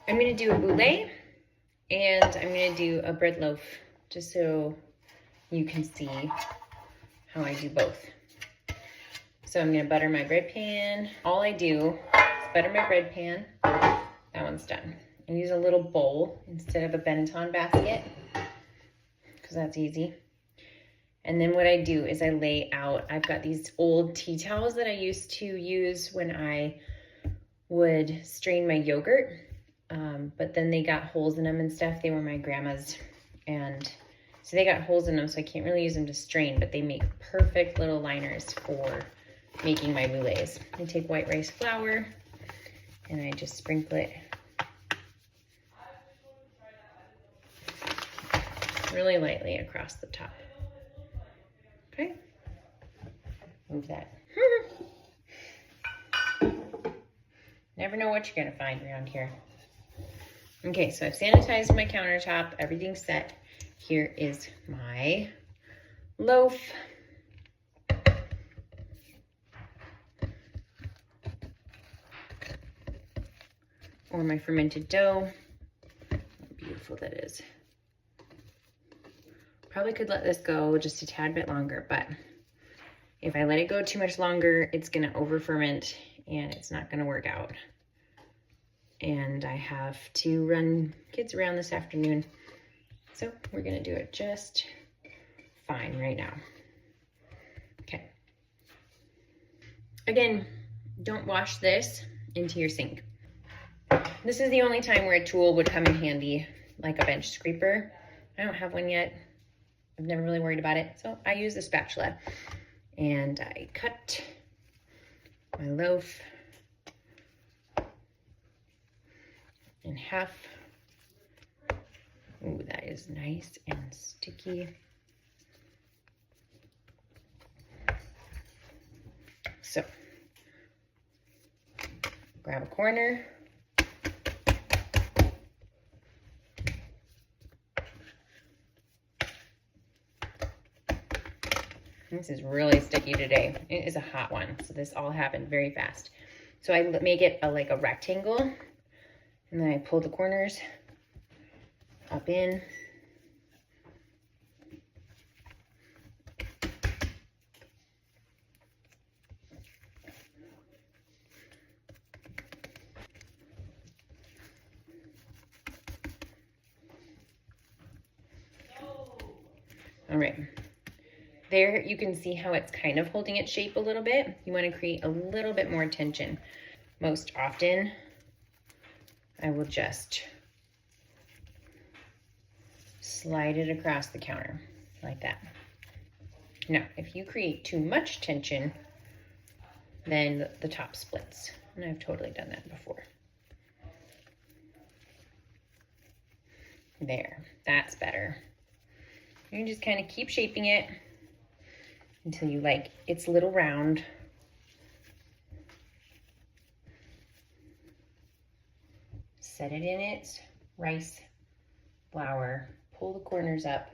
I'm gonna do a boulet and I'm gonna do a bread loaf just so you can see how I do both. So I'm gonna butter my bread pan. All I do is butter my bread pan. That one's done. I use a little bowl instead of a Benetton basket because that's easy. And then what I do is I lay out, I've got these old tea towels that I used to use when I would strain my yogurt, but then they got holes in them and stuff. They were my grandma's, and so they got holes in them, so I can't really use them to strain, but they make perfect little liners for making my boulets. I take white rice flour and I just sprinkle it really lightly across the top. Okay, move that. Never know what you're gonna find around here. Okay, so I've sanitized my countertop, everything's set. Here is my loaf. Or my fermented dough. How beautiful that is. Probably could let this go just a tad bit longer, but if I let it go too much longer, it's gonna over ferment and it's not gonna work out. And I have to run kids around this afternoon. So we're gonna do it just fine right now. Okay. Again, don't wash this into your sink. This is the only time where a tool would come in handy, like a bench scraper. I don't have one yet. I've never really worried about it. So I use a spatula and I cut my loaf in half. Ooh, that is nice and sticky. So, grab a corner. This is really sticky today. It is a hot one, so this all happened very fast. So I make it like a rectangle, and then I pull the corners up in. All right. There you can see how it's kind of holding its shape a little bit. You want to create a little bit more tension. Most often, I will just slide it across the counter like that. Now, if you create too much tension, then the top splits. And I've totally done that before. There, that's better. You can just kind of keep shaping it until you like its little round. Set it in its rice flour, pull the corners up.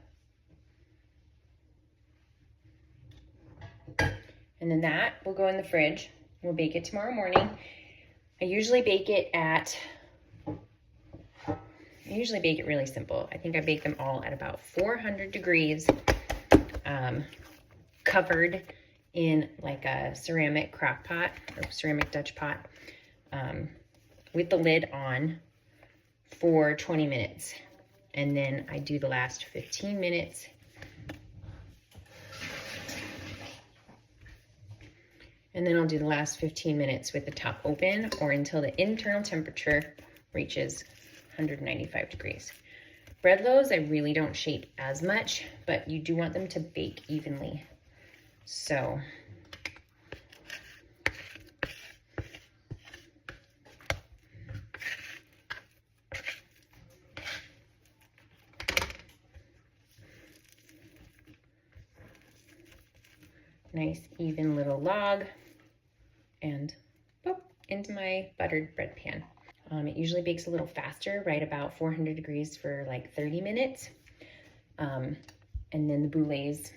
And then that will go in the fridge. We'll bake it tomorrow morning. I usually bake it really simple. I think I bake them all at about 400 degrees, covered in like a ceramic crock pot or ceramic Dutch pot, with the lid on for 20 minutes. And then I do the last 15 minutes. And then I'll do the last 15 minutes with the top open or until the internal temperature reaches 195 degrees. Bread loaves, I really don't shape as much, but you do want them to bake evenly. So nice even little log, and boop, into my buttered bread pan. It usually bakes a little faster, right about 400 degrees for like 30 minutes. And then the boulets,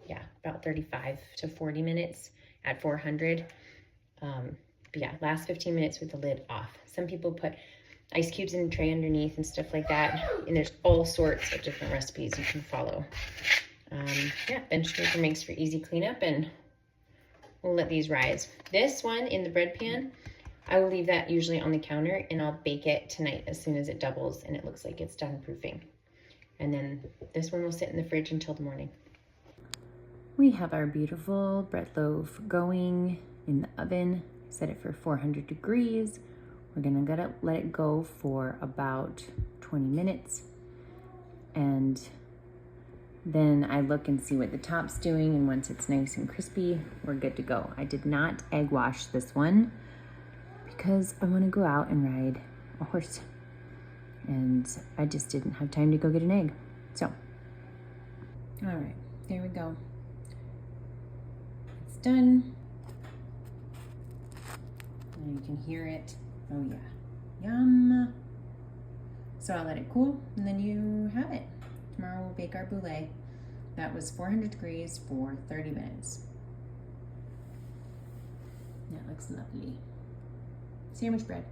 yeah, about 35 to 40 minutes at 400. But yeah, last 15 minutes with the lid off. Some people put ice cubes in a tray underneath and stuff like that. And there's all sorts of different recipes you can follow. Yeah, bench scraper makes for easy cleanup, and we'll let these rise. This one in the bread pan, I will leave that usually on the counter, and I'll bake it tonight as soon as it doubles and it looks like it's done proofing. And then this one will sit in the fridge until the morning. We have our beautiful bread loaf going in the oven. Set it for 400 degrees. We're gonna let it go for about 20 minutes. And then I look and see what the top's doing, and once it's nice and crispy, we're good to go. I did not egg wash this one because I want to go out and ride a horse, and I just didn't have time to go get an egg. So, all right, there we go. It's done. And you can hear it. Oh yeah, yum. So I'll let it cool, and then you have it. Tomorrow we'll bake our boulet. That was 400 degrees for 30 minutes. That looks lovely. Sandwich bread.